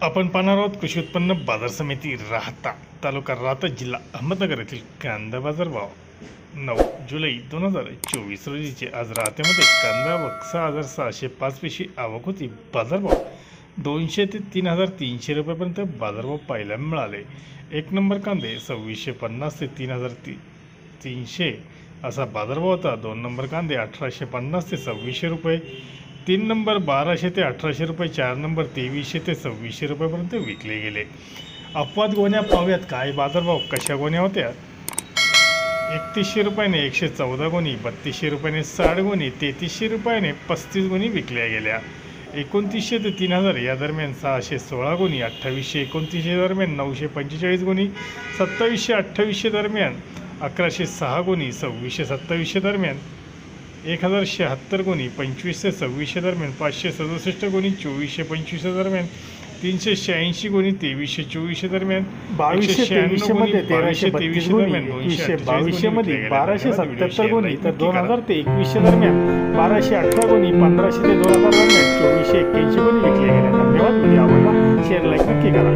आपण पाहणार आहोत कृषी उत्पन्न बाजार समिती राहता तालुका राहता जिल्हा अहमदनगर येथील कांदा बाजार भाव 9 जुलै 2024 रोजीचे आज राहत्यामध्ये कांदा आवक 6,605 पिशवी आवक होती। बाजारभाव 200 ते 3,300 रुपयापर्यंत बाजारभाव पाहायला मिळाले। एक नंबर कांदे 2650 ते 3,300 असा बाजारभाव होता। 2 नंबर कांदे 1,850 ते 2,600 रुपये, 3 नंबर 1,200 ते 1,800 रुपये, 4 नंबर 2,300 ते 2,600 रुपयापर्यंत विकले गेले। अपवाद गोण्या पाहूयात काय बाजारभाव कशा गोण्या होत्या। 3,100 रुपयाने 114 गोणी, 3,200 रुपयाने 60 गोणी, 3,300 रुपयाने 35 गोणी विकल्या गेल्या। 2,900 ते 3,000 या दरम्यान 616 गोणी, 2,800-2,900 दरम्यान 945 गोणी, 2,700-2,800 दरम्यान 1,106 गोणी, 2,600-2,700 दरम्यान 1,076 गोणी, 2,500 ते 2,600 दरम्यान 567 गोणी, 2,400-2,500 दरम्यान 386 गोणी, 2,300-2,400 दरम्यान 2,200-2,300 मध्ये 1,332 गोणी, 2,200-2,200 मध्ये 1,277 गोणी, तर 2,000 ते 2,100 दरम्यान 1,218 गोणी, 1,500 ते 2,000 दरम्यान 2,481 गोणी विकल्या गेल्या। धन्यवाद। व्हिडिओ आवडला शेअर लाईक नक्की करा।